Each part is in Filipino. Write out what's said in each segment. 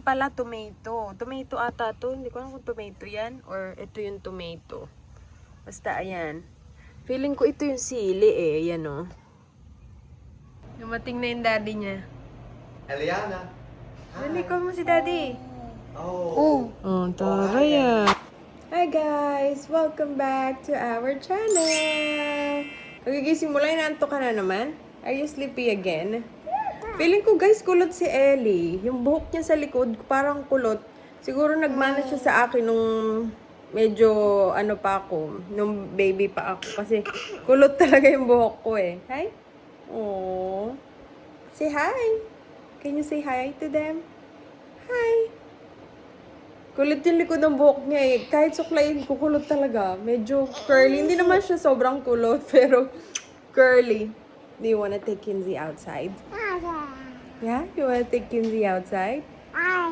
pala tomato. Tomato ata to. Hindi ko alam kung tomato yan or ito yung tomato. Basta ayan. Feeling ko ito yung sili eh. Yan o. Dumating na yung daddy niya. Eliana. Dali ko mo si daddy. Oh. Oh, taray ah. Hi guys! Welcome back to our channel! Nagigising mo lang, inaantok ka na naman? Are you sleepy again? Feeling ko guys, kulot si Ellie. Yung buhok niya sa likod, parang kulot. Siguro nagmana siya sa akin nung medyo ano pa ako, nung baby pa ako. Kasi kulot talaga yung buhok ko eh. Hi? Aww. Say hi! Can you say hi to them? Hi! Kulit yung likod ng buhok niya eh. Kahit suklayin ko, kulot talaga. Medyo curly. Hindi naman siya sobrang kulot, pero curly. Do you wanna take Kinsey outside? Yeah? You wanna take Kinsey outside? Ah.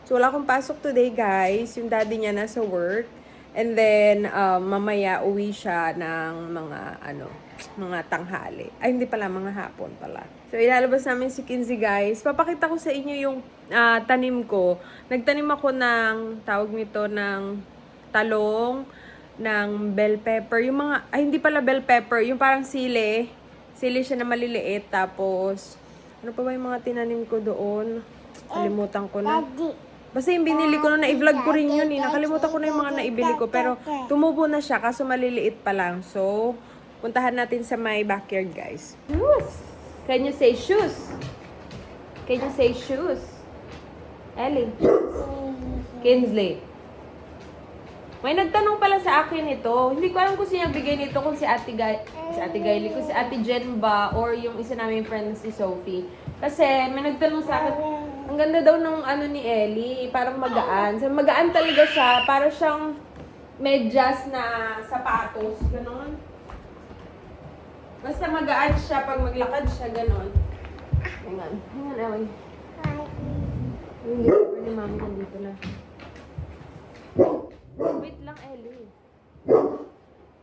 So, wala akong pasok today, guys. Yung daddy niya nasa work. And then, mamaya uwi siya ng mga tanghali. Ay, hindi pala, mga hapon pala. So, ilalabas namin si Kinsey, guys. Papakita ko sa inyo yung tanim ko. Nagtanim ako ng, tawag nito, ng talong, ng bell pepper. Yung mga, ay, hindi pala bell pepper. Yung parang sili. Sili siya na maliliit. Tapos, ano pa ba yung mga tinanim ko doon? Kalimutan ko na. Basta yung binili ko na i-vlog ko rin yun eh. Nakalimutan ko na yung mga naibili ko. Pero tumubo na siya kaso maliliit pa lang. So, puntahan natin sa my backyard, guys. Shoes! Can you say shoes? Can you say shoes? Ellie? Kinsley? May nagtanong pala sa akin ito. Hindi ko alam kung sino bigay nito, kung si Ate Gaily, kung si Ate Jen ba, or yung isa namin friend si Sophie. Kasi may nagtanong sa akin, ang ganda daw ng ano ni Ellie, parang magaan. So, magaan talaga siya, para siyang medyas na sapatos, gano'n. Basta magaan siya pag maglakad siya, gano'n. Hang on, Ellie. Yung liver ni Mami nandito na. Wait lang, Ellie.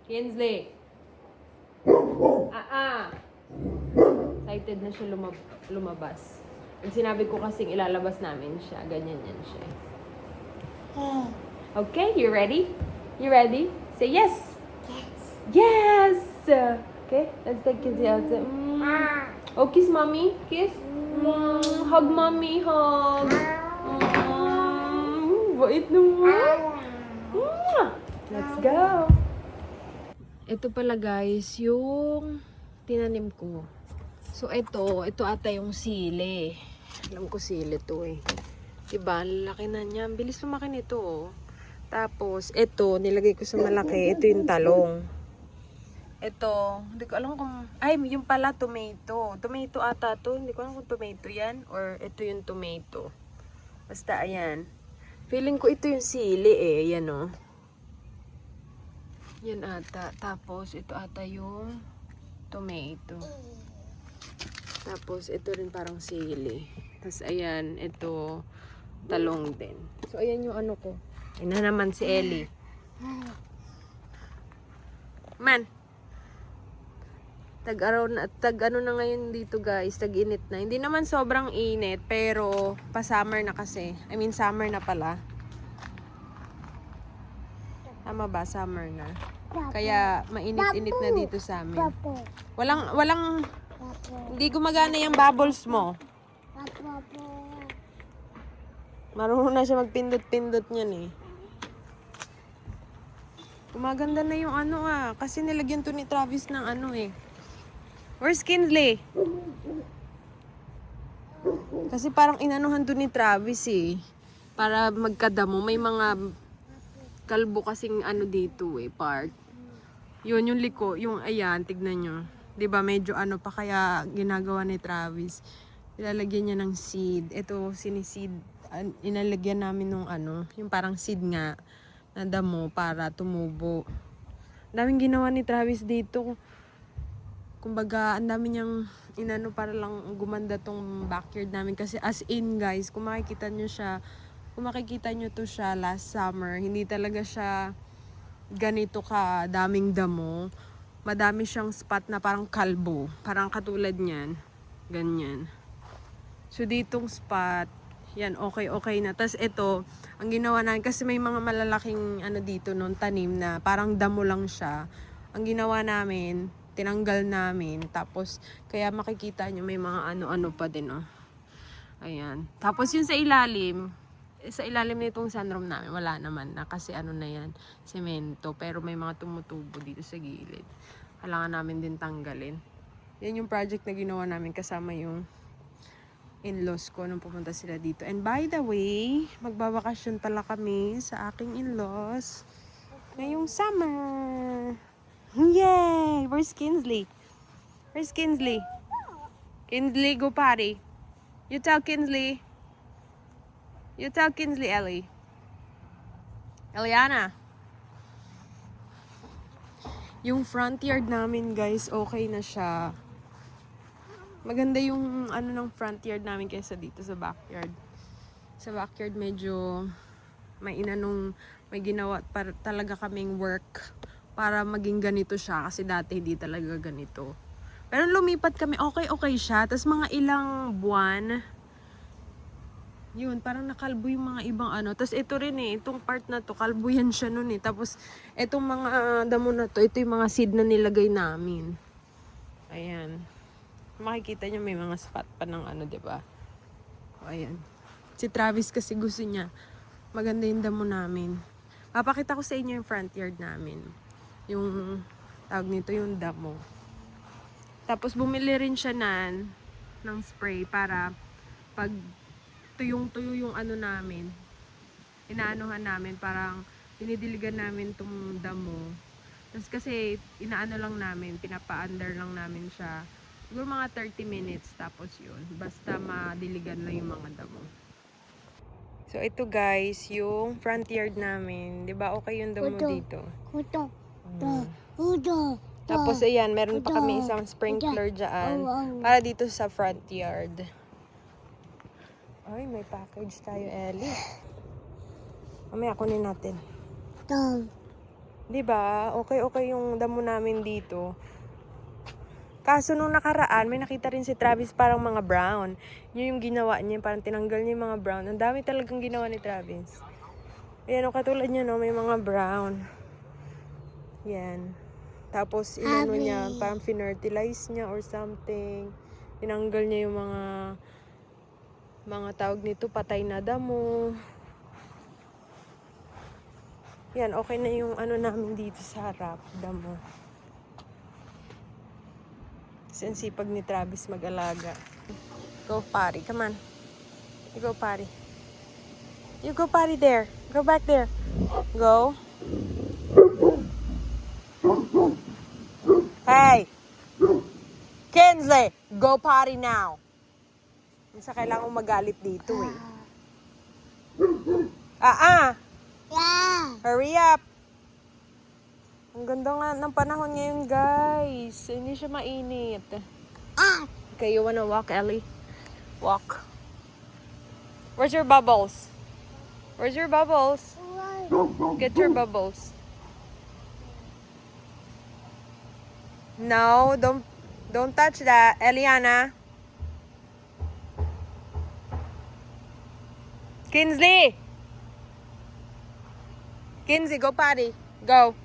Kinsley. Excited na siya lumabas. Pag sinabi ko kasing ilalabas namin siya, ganyan yan siya. Okay, you ready? You ready? Say yes! Yes! Okay, let's take Kinsley outside. Oh, kiss mommy. Kiss. Hug mommy. Hug. Bait naman. Let's go. Ito pala guys, yung tinanim ko. So ito ata yung sili. Alam ko sili to eh. Diba? Laki na niya. Ang bilis lumaki nito oh. Tapos ito, nilagay ko sa malaki. Ito yung talong. Ito, hindi ko alam kung, ay, yung pala tomato. Tomato ata to. Hindi ko alam kung tomato yan or ito yung tomato. Basta ayan. Feeling ko ito yung sili eh. Yan oh. Yan ata. Tapos ito ata yung tomato. Tapos ito rin parang sili. Tapos ayan, ito talong din. So ayan yung ano ko. Ina naman si Ellie. Man. Tag ano na ngayon dito guys, tag-init na. Hindi naman sobrang init, pero pa-summer na kasi. I mean, summer na pala. Tama ba? Summer na. Kaya mainit-init na dito sa amin. Walang, hindi gumagana yung bubbles mo. Marunong na siya magpindot-pindot niyan eh. Gumaganda na yung ano kasi nilagyan to ni Travis ng ano eh. Where's Kinsley? Kasi parang inanuhan to ni Travis eh. Para magkadamo. May mga kalbo kasing ano dito eh, part. Yun, yung liko. Yung ayan, tignan nyo. Diba, medyo ano pa kaya ginagawa ni Travis. Ilalagyan niya ng seed. Ito, siniseed. Inalagyan namin ng ano, yung parang seed nga na damo para tumubo. Daming ginawa ni Travis dito. Kumbaga, ang dami niyang inano para lang gumanda tong backyard namin. Kasi as in guys, kung makikita nyo to siya last summer, hindi talaga siya ganito ka daming damo. Madami siyang spot na parang kalbo. Parang katulad niyan. Ganyan. So, ditong spot, Yan, okay na. Tapos ito, ang ginawa namin, kasi may mga malalaking ano dito noon, tanim na parang damo lang siya. Ang ginawa namin, tinanggal namin. Tapos, kaya makikita nyo may mga ano-ano pa din, oh. Ayan. Tapos yung sa ilalim nitong sunroom namin, wala naman na kasi ano na yan, semento. Pero may mga tumutubo dito sa gilid. Kailangan namin din tanggalin. Yan yung project na ginawa namin kasama yung in-laws ko nung pumunta sila dito. And by the way, magbabakasyon pala kami sa aking in-laws ngayong summer. Yay! Where's Kinsley? Where's Kinsley? Kinsley, go party. You tell Kinsley. You tell Kinsley, Ellie. Eliana. Yung front yard namin, guys, okay na siya. Maganda yung ano ng front yard namin kaysa dito sa backyard. Sa backyard medyo may ginawa para talaga kaming work para maging ganito siya kasi dati hindi talaga ganito. Pero lumipat kami, okay siya. Tapos mga ilang buwan, yun, parang nakalbo yung mga ibang ano. Tapos ito rin itong part na to, kalbo yan siya nun Tapos itong mga damo na to, ito yung mga seed na nilagay namin. Ayan. Makikita niyo may mga spot pa ng ano, 'di ba? Ayan. Si Travis kasi gusto niya maganda yung damo namin. Papakita ko sa inyo yung front yard namin. Yung tawag nito yung damo. Tapos bumili rin siya ng spray para pag tuyong-tuyo yung ano namin. Inaanuhan namin, parang dinidiligan namin tong damo. Tapos kasi inaano lang namin, pinapa-under lang namin siya. Siguro mga 30 minutes, tapos yun. Basta madiligan lang yung mga damo. So, ito guys, yung front yard namin. Diba okay yung damo dito? Tapos, ayan, meron pa kami isang sprinkler dyan. Para dito sa front yard. Ay, may package tayo, Ellie. Mamaya, kunin natin. Diba? Okay yung damo namin dito. Kaso nung nakaraan, may nakita rin si Travis parang mga brown. Yun yung ginawa niya, parang tinanggal niya yung mga brown. Ang dami talagang ginawa ni Travis. Ayan, katulad niya, no, may mga brown. Yan. Tapos, inano niya, parang finertilize niya or something. Tinanggal niya yung mga tawag nito, patay na damo. Yan, okay na yung ano namin dito sa harap, damo. Kasi ang sipag ni Travis mag-alaga. Go potty. Come on. You go potty. You go potty there. Go back there. Go. Hey! Kinsley! Go potty now. Minsan kailangan magalit dito eh. Hurry up! Ang ganda nga ng panahon ngayon, guys. Hindi siya mainit. Okay, you wanna walk, Ellie? Walk. Where's your bubbles? Where's your bubbles? Get your bubbles. No, don't touch that, Eliana. Kinsley! Kinsley, go potty. Go.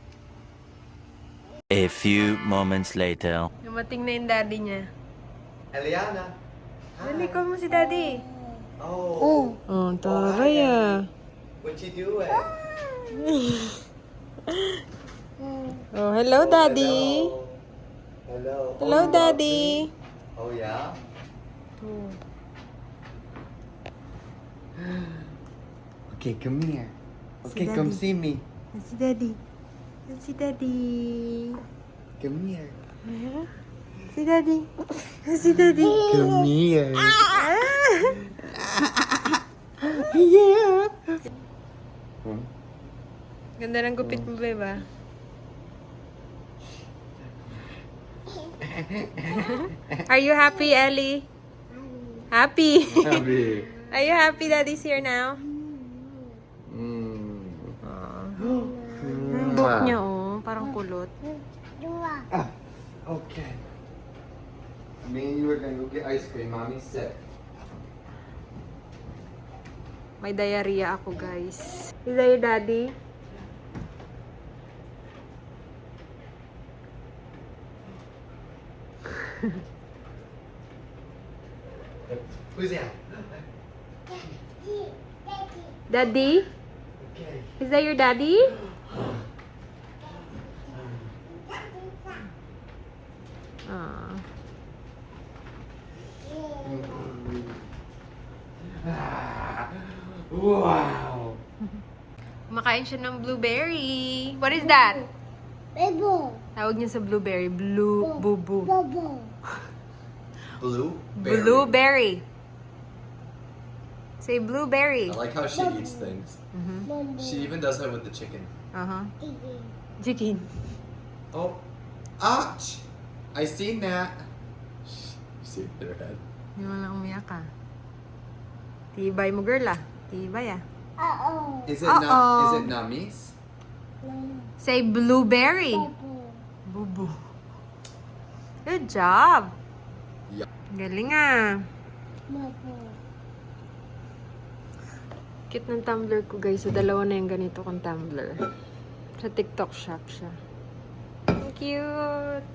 A few moments later. Dumating na yung daddy niya. Eliana. Dali, call mo si daddy. Oh. Oh, taray ah. What you doing? Oh, hello, daddy. Hello. Hello, daddy. Oh, yeah? Okay, come here. Okay, come Daddy. see me. Si daddy. Si daddy. Come here. Si daddy. Si daddy. Come here. Yeah. Ganda ng gupit mo, beba. Are you happy, Ellie? Happy. Happy. Are you happy daddy's here now? Ang buhok niya, oh. Parang kulot. Ah, okay. Me and you are gonna go get ice cream. Mommy's sick. May diarrhea ako, guys. Is that your daddy? Who's that? Daddy? Okay. Is that your daddy? Ah. Wow. Kumakain siya ng blueberry. What is that? Bebo. Tawag niya sa blueberry. Blue bubu. Bobo. Blue. Blueberry. Say blueberry. I like how she eats things. Bobo. She even does that with the chicken. Uh-huh. Tiki. Chicken. Oh, ouch! I seen that. You see it in her head. Hindi mo lang umiyak ka. Tibay mo, girl, ah. Tibay, ah. Uh-oh. Is it Uh-oh. not? Is it nummies? No. Say blueberry. Bobo. Bubu. Good job. Yeah. Galing, ah. Bobo. Cute ng tumbler ko, guys. So, dalawa na yung ganito kong tumbler. Sa TikTok shop siya. Cute.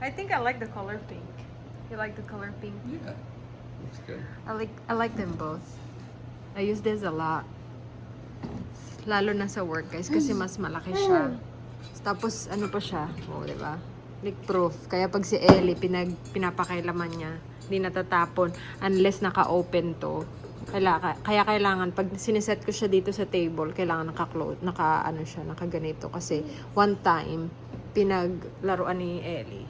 I think I like the color pink. You like the color pink? Yeah. Looks good. I like them both. I use this a lot. Lalo na sa work, guys, kasi mas malaki siya. Tapos ano pa siya, oh, 'di ba? Leak proof. Kaya pag si Ellie pinapakailaman niya, hindi natatapon unless naka-open to. Kaya kailangan pag siniset ko siya dito sa table, kailangan naka siya, nakaganito kasi one time pinaglaruan ni Ellie.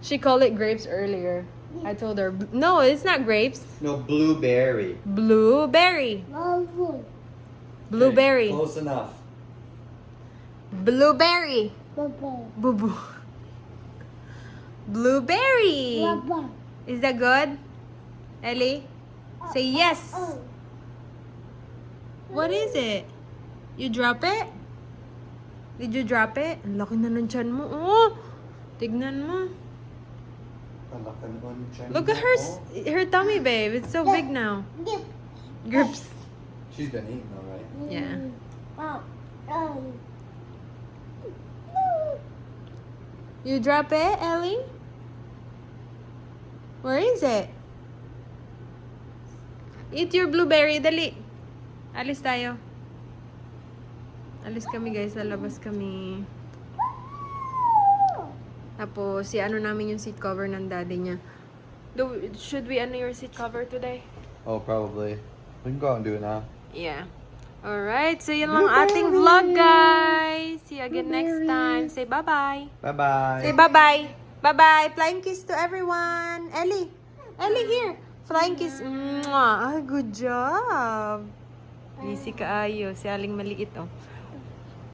She called it grapes earlier. I told her, no, it's not grapes. No, blueberry. Blueberry. Bobo. Blueberry. Okay, close enough. Blueberry. Bobo. Bubu. Blueberry. Bobo. Is that good? Ellie? Say yes. Oh. What is it? You drop it? Did you drop it? Ang laki na ng tiyan mo. Oh! Tignan mo. Look at her tummy, babe. It's so big now. Dip. Grips. She's been eating though, right? Yeah. Oh. You drop it, Ellie? Where is it? Eat your blueberry. Dali. Alis tayo. Alis kami, guys. Lalabas kami. Tapos, si ano namin yung seat cover ng daddy niya. Should we ano your seat cover today? Oh, probably. We can go out and do it now. Yeah. Alright, so yun lang ating vlog, guys. See you again next time. Say bye-bye. Bye-bye. Say bye-bye. Bye-bye. Flying kiss to everyone. Ellie. Ellie, here. Flying kiss. Mwah. Ah, good job. Easy kaayo. Si Aling maliit, oh.